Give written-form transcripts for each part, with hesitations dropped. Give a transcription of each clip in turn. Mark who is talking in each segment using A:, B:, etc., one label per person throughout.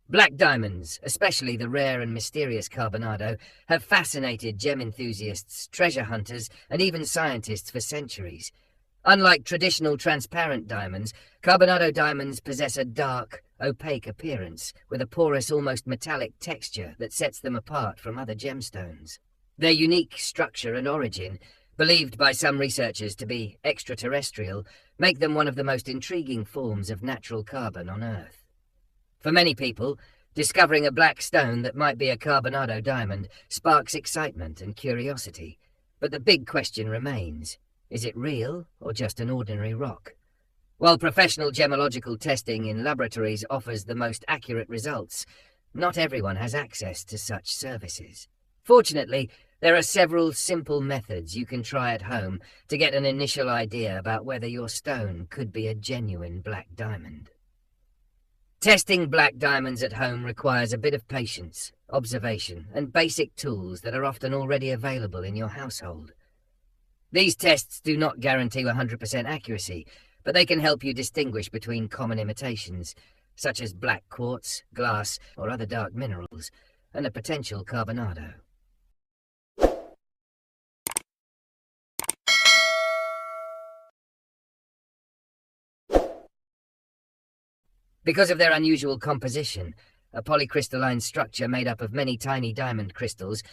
A: Black diamonds, especially the rare and mysterious Carbonado, have fascinated gem enthusiasts, treasure hunters, and even scientists for centuries. Unlike traditional transparent diamonds, Carbonado diamonds possess a dark, opaque appearance, with a porous, almost metallic texture that sets them apart from other gemstones. Their unique structure and origin, believed by some researchers to be extraterrestrial, make them one of the most intriguing forms of natural carbon on Earth. For many people, discovering a black stone that might be a Carbonado diamond sparks excitement and curiosity. But the big question remains, is it real or just an ordinary rock? While professional gemological testing in laboratories offers the most accurate results, not everyone has access to such services. Fortunately, there are several simple methods you can try at home to get an initial idea about whether your stone could be a genuine black diamond. Testing black diamonds at home requires a bit of patience, observation, and basic tools that are often already available in your household. These tests do not guarantee 100% accuracy, but they can help you distinguish between common imitations, such as black quartz, glass, or other dark minerals, and a potential Carbonado. Because of their unusual composition, a polycrystalline structure made up of many tiny diamond crystals,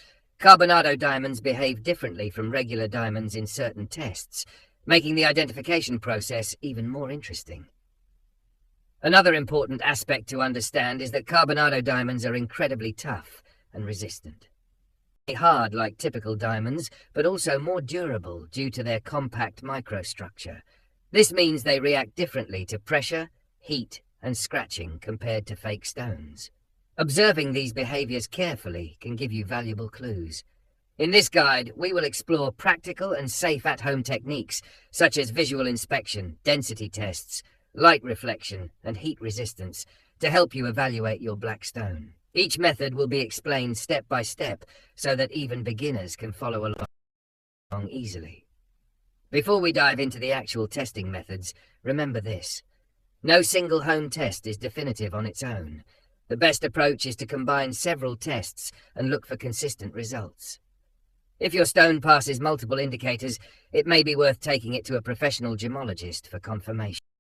A: Carbonado diamonds behave differently from regular diamonds in certain tests, making the identification process even more interesting. Another important aspect to understand is that Carbonado diamonds are incredibly tough and resistant. They're hard like typical diamonds, but also more durable due to their compact microstructure. This means they react differently to pressure, heat, and scratching compared to fake stones. Observing these behaviors carefully can give you valuable clues. In this guide, we will explore practical and safe at-home techniques such as visual inspection, density tests, light reflection, and heat resistance to help you evaluate your black stone. Each method will be explained step by step so that even beginners can follow along easily. Before we dive into the actual testing methods, remember this. No single home test is definitive on its own. The best approach is to combine several tests and look for consistent results. If your stone passes multiple indicators, it may be worth taking it to a professional gemologist for confirmation.